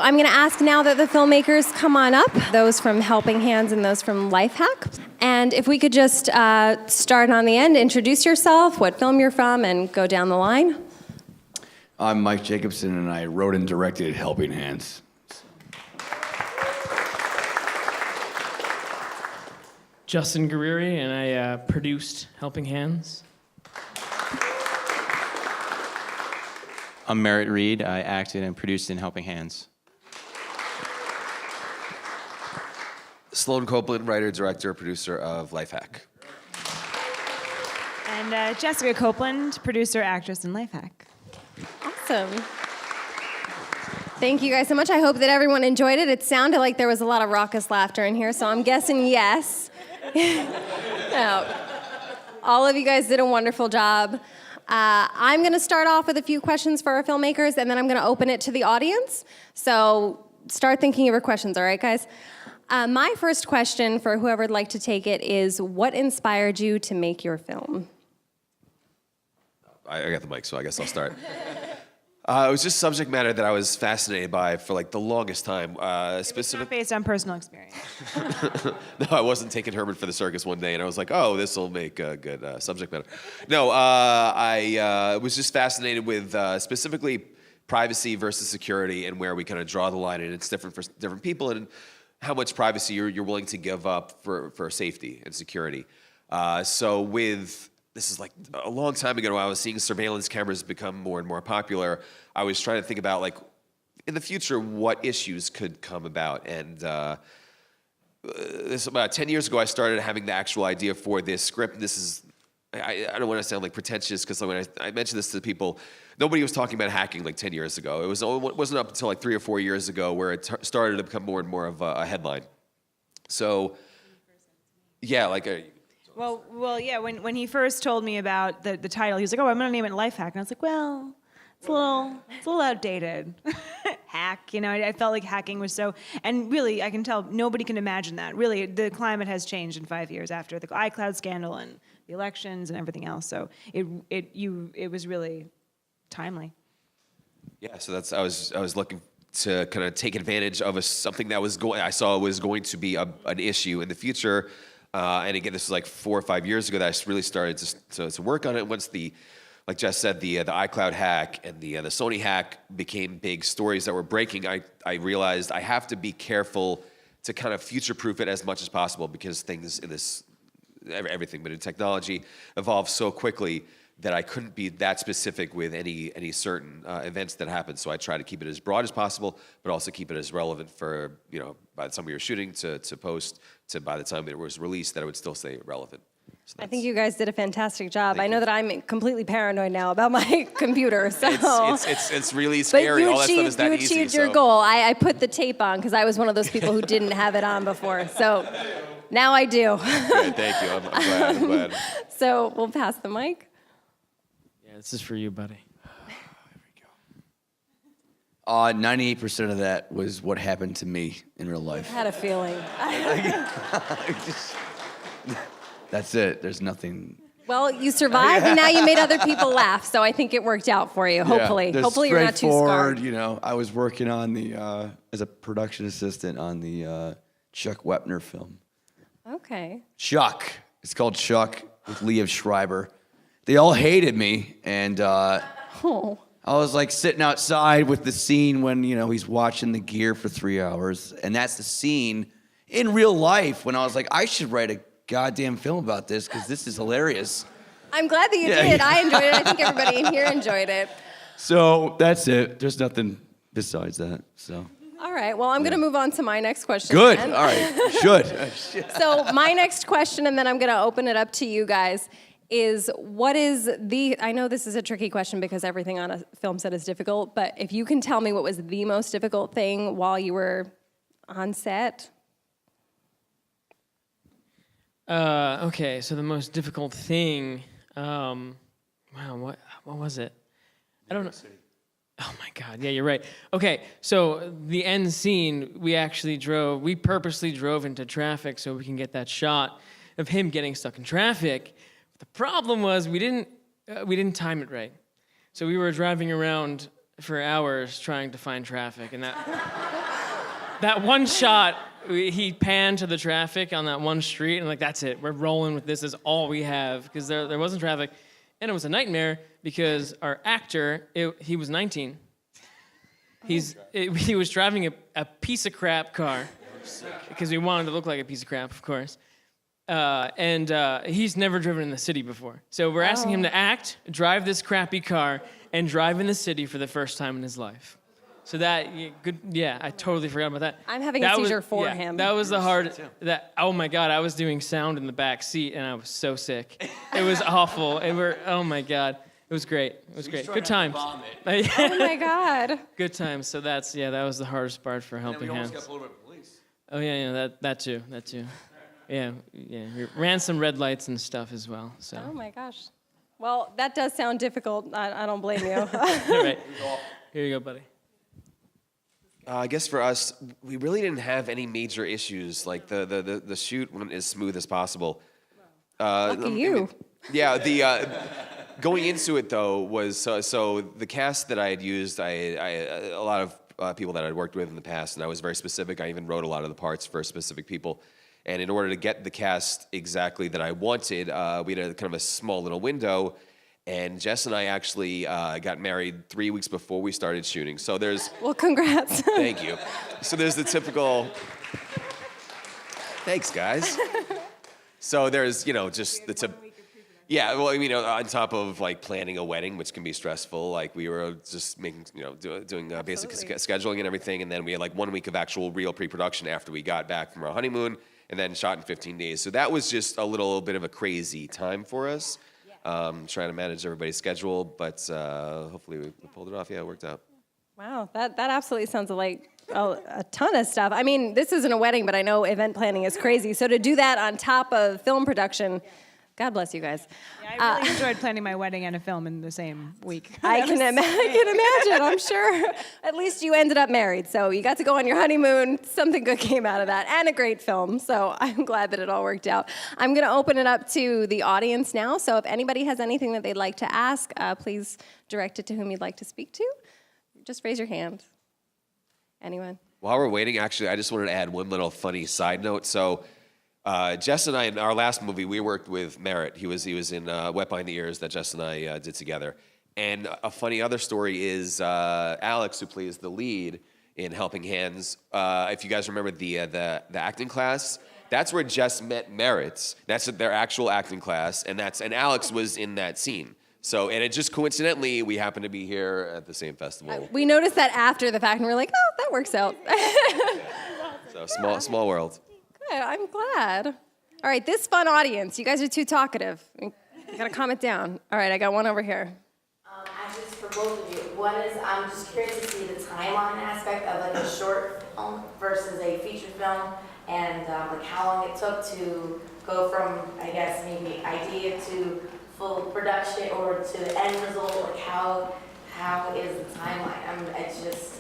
I'm going to ask now that the filmmakers come on up, those from Helping Hands and those from Lifehack. And if we could just start on the end, introduce yourself, what film you're from, and go down the line. I'm Mike Jacobson, and I wrote and directed Helping Hands. Justin Guerrieri, and I produced Helping Hands. I'm Merritt Reed. I acted and produced in Helping Hands. Sloan Copeland, writer, director, producer of Lifehack. And Jessica Copeland, producer, actress in Lifehack. Awesome. Thank you guys so much. I hope that everyone enjoyed it. It sounded like there was a lot of raucous laughter in here, so I'm guessing yes. No. All of you guys did a wonderful job. I'm going to start off with a few questions for our filmmakers, and then I'm going to open it to the audience. So start thinking of your questions, all right, guys? My first question for whoever would like to take it is, what inspired you to make your film? I got the mic, so I guess I'll start. It was just subject matter that I was fascinated by for like the longest time. It's not based on personal experience. No, I wasn't taking Herman for the circus one day, and I was like, oh, this will make a good subject matter. No, I was just fascinated with specifically privacy versus security and where we kind of draw the line, and it's different for different people, and how much privacy you're willing to give up for safety and security. This is like a long time ago when I was seeing surveillance cameras become more and more popular. I was trying to think about, like, in the future, what issues could come about. And this about 10 years ago, I started having the actual idea for this script. This is, I don't want to sound like pretentious, because when I mentioned this to people, nobody was talking about hacking like 10 years ago. It wasn't up until like 3 or 4 years ago where it started to become more and more of a headline. So, yeah, like Well, yeah. When he first told me about the title, he was like, "Oh, I'm going to name it Lifehack," and I was like, "Well, it's a little outdated." Hack, you know. I felt like hacking was so, and really, I can tell nobody can imagine that. Really, the climate has changed in 5 years after the iCloud scandal and the elections and everything else. So it was really timely. Yeah, so I was looking to kind of take advantage of something that I saw was going to be an issue in the future. And again, this was like 4 or 5 years ago that I really started to work on it. Once like Jess said, the iCloud hack and the Sony hack became big stories that were breaking, I realized I have to be careful to kind of future-proof it as much as possible, because things in everything but in technology evolves so quickly that I couldn't be that specific with any certain events that happen. So I try to keep it as broad as possible, but also keep it as relevant for, by the time we were shooting to post, to by the time it was released, that it would still stay relevant. So I think you guys did a fantastic job. Thank I know you. that I'm completely paranoid now about my computer, so. It's really scary. All that stuff is that easy. You achieved your goal. I put the tape on because I was one of those people who didn't have it on before. So now I do. Good, thank you. I'm glad. So we'll pass the mic. Yeah, this is for you, buddy. 98% of that was what happened to me in real life. I had a feeling. That's it. There's nothing. Well, you survived, and now you made other people laugh, so I think it worked out for you, hopefully. Yeah, Hopefully you're not too scarred. I was working on as a production assistant on the Chuck Wepner film. Okay. Chuck. It's called Chuck, with Liev Schreiber. They all hated me, and I was like sitting outside with the scene when, he's watching the gear for 3 hours, and that's the scene in real life when I was like, I should write a goddamn film about this, because this is hilarious. I'm glad that you did. I enjoyed it. I think everybody in here enjoyed it. So that's it. There's nothing besides that. So. All right. Well, I'm going to move on to my next question. Good. Then. All right. Should. So my next question, and then I'm going to open it up to you guys, is I know this is a tricky question because everything on a film set is difficult, but if you can tell me what was the most difficult thing while you were on set? Okay, so the most difficult thing, wow, what was it? I don't know. Oh my God, yeah, you're right. Okay, so the end scene, we purposely drove into traffic so we can get that shot of him getting stuck in traffic. The problem was we didn't time it right. So we were driving around for hours trying to find traffic, and that that one shot, he panned to the traffic on that one street, and like, that's it. We're rolling with this. Is all we have, because there wasn't traffic. And it was a nightmare because our actor, he was 19. He was driving a piece of crap car because we wanted to look like a piece of crap, of course. And he's never driven in the city before. So we're asking him to drive this crappy car, and drive in the city for the first time in his life. So I totally forgot about that. I'm having a seizure for him. That was the hard. Oh my God, I was doing sound in the back seat, and I was so sick. It was awful. Oh my God, it was great. It was great. Good times. Oh my God. Good times. So that was the hardest part for Helping Hands. Got pulled over by police. Oh yeah, that too. Yeah. We ran some red lights and stuff as well. So. Oh my gosh. Well, that does sound difficult. I don't blame you. All right. Here you go, buddy. I guess for us, we really didn't have any major issues. Like the shoot went as smooth as possible. Lucky you. Going into it though was so the cast that I had used, I a lot of people that I'd worked with in the past, and I was very specific. I even wrote a lot of the parts for specific people. And in order to get the cast exactly that I wanted, we had a kind of a small little window. And Jess and I actually got married 3 weeks before we started shooting. So there's... Well, congrats. Thank you. So there's the typical... Thanks, guys. So there's, just the tip... Yeah, well, on top of like planning a wedding, which can be stressful, like we were just making, doing basic scheduling and everything. And then we had like 1 week of actual real pre-production after we got back from our honeymoon, and then shot in 15 days. So that was just a little bit of a crazy time for us, trying to manage everybody's schedule, but hopefully we pulled it off. Yeah, it worked out. Wow, that absolutely sounds like a ton of stuff. I mean, this isn't a wedding, but I know event planning is crazy. So to do that on top of film production, God bless you guys. Yeah, I really enjoyed planning my wedding and a film in the same week. I can imagine, I'm sure. At least you ended up married, so you got to go on your honeymoon. Something good came out of that, and a great film, so I'm glad that it all worked out. I'm going to open it up to the audience now, so if anybody has anything that they'd like to ask, please direct it to whom you'd like to speak to. Just raise your hand. Anyone? While we're waiting, actually, I just wanted to add one little funny side note. So Jess and I, in our last movie, we worked with Merritt. He was in Wet Behind the Ears that Jess and I did together. And a funny other story is Alex, who plays the lead in Helping Hands. If you guys remember the acting class, that's where Jess met Merritt. That's their actual acting class, and Alex was in that scene. So, and it just coincidentally, we happened to be here at the same festival. We noticed that after the fact, and we're like, oh, that works out. So small world. Good, I'm glad. All right, this fun audience, you guys are too talkative. You gotta calm it down. All right, I got one over here. Just for both of you, I'm just curious to see the timeline aspect of like a short film versus a feature film, and like how long it took to go from, I guess, maybe idea to full production or to the end result. Like how is the timeline?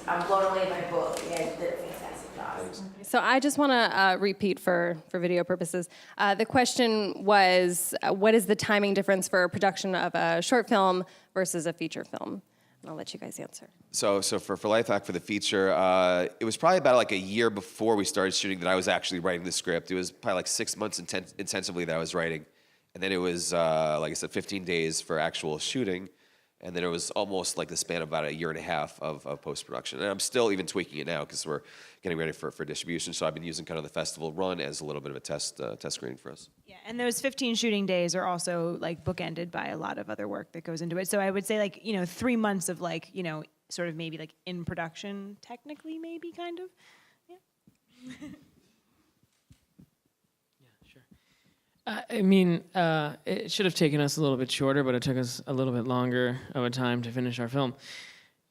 I'm blown away by both. You guys did a fantastic job. So I just want to repeat for video purposes. The question was, what is the timing difference for a production of a short film versus a feature film? And I'll let you guys answer. So for Life Hack, for the feature, it was probably about like a year before we started shooting that I was actually writing the script. It was probably like 6 months intensively that I was writing. And then it was, like I said, 15 days for actual shooting. And then it was almost like the span of about a year and a half of post-production. And I'm still even tweaking it now because we're getting ready for distribution. So I've been using kind of the festival run as a little bit of a test screening for us. Yeah, and those 15 shooting days are also like bookended by a lot of other work that goes into it. So I would say like, 3 months of like, sort of maybe like in production, technically maybe kind of. Yeah. It should have taken us a little bit shorter, but it took us a little bit longer of a time to finish our film.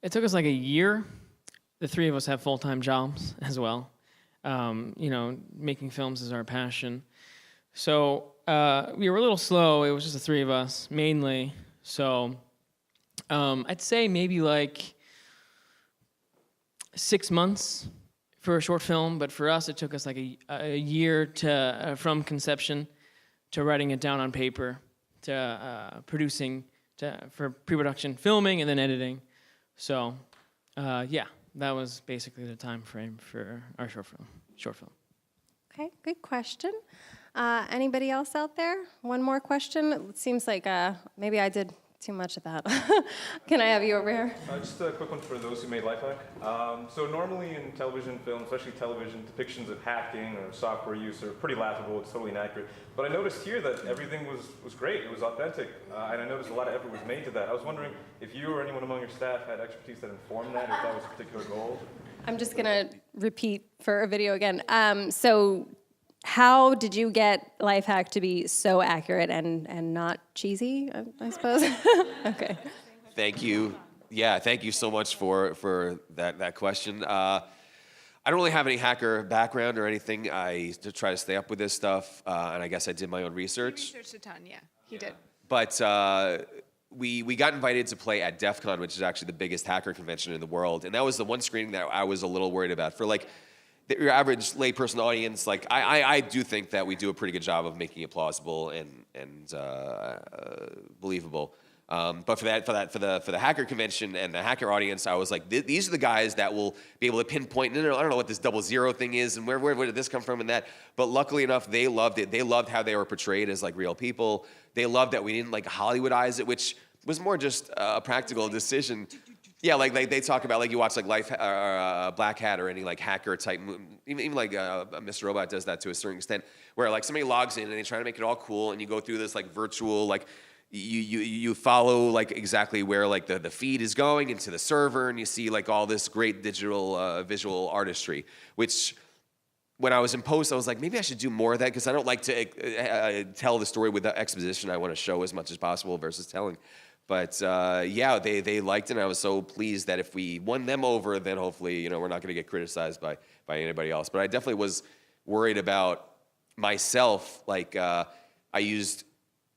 It took us like a year. The three of us have full-time jobs as well. Making films is our passion. So we were a little slow. It was just the three of us, mainly. So I'd say maybe like 6 months for a short film, but for us, it took us like a year to from conception to writing it down on paper, to producing, for pre-production, filming, and then editing. So, yeah, that was basically the time frame for our short film. Okay, good question. Anybody else out there? One more question. It seems like maybe I did too much of that. Can I have you over here? Just a quick one for those who made Lifehack. So normally in television, film, especially television, depictions of hacking or software use are pretty laughable. It's totally inaccurate. But I noticed here that everything was great. It was authentic. And I noticed a lot of effort was made to that. I was wondering if you or anyone among your staff had expertise that informed that, or if that was a particular goal. I'm just going to repeat for a video again. So how did you get Lifehack to be so accurate and not cheesy, I suppose? Okay. Thank you. Yeah, thank you so much for that question. I don't really have any hacker background or anything. I try to stay up with this stuff, and I guess I did my own research. He researched a ton, yeah. He did. But we got invited to play at DEF CON, which is actually the biggest hacker convention in the world, and that was the one screening that I was a little worried about. For like your average layperson audience, like I do think that we do a pretty good job of making it plausible and believable. But for the hacker convention and the hacker audience, I was like, these are the guys that will be able to pinpoint. I don't know what this 00 thing is and where did this come from and that. But luckily enough, they loved it. They loved how they were portrayed as like real people. They loved that we didn't like Hollywoodize it, which was more just a practical decision. Yeah, like they talk about, like you watch like Black Hat or any like hacker type movie, even like Mr. Robot does that to a certain extent, where like somebody logs in and they try to make it all cool, and you go through this like virtual like you follow like exactly where like the feed is going into the server, and you see like all this great digital visual artistry, which when I was in post, I was like, maybe I should do more of that, because I don't like to tell the story with the exposition. I want to show as much as possible versus telling. But yeah, they liked it, and I was so pleased that if we won them over, then hopefully, you know, we're not going to get criticized by anybody else. But I definitely was worried about myself. Like I used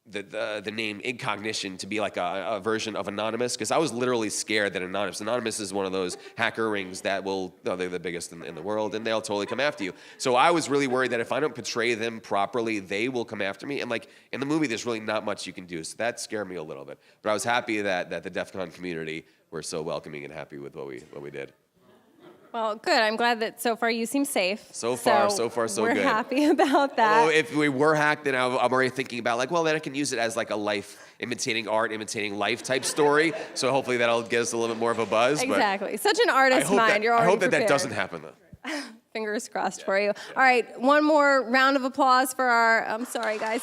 the name Incognition to be like a version of Anonymous, because I was literally scared that Anonymous is one of those hacker rings that they're the biggest in the world, and they'll totally come after you. So I was really worried that if I don't portray them properly, they will come after me. And like in the movie, there's really not much you can do. So that scared me a little bit. But I was happy that the DEF CON community were so welcoming and happy with what we did. Well, good. I'm glad that so far you seem safe. So far, so we're good. We're happy about that. Although if we were hacked, then I'm already thinking about like, well, then I can use it as like a life, imitating art, imitating life type story. So hopefully that'll give us a little bit more of a buzz. Exactly. Such an artist mind. You're already I hope that prepared. doesn't happen though. Fingers crossed for you. All right, one more round of applause for our, I'm sorry guys.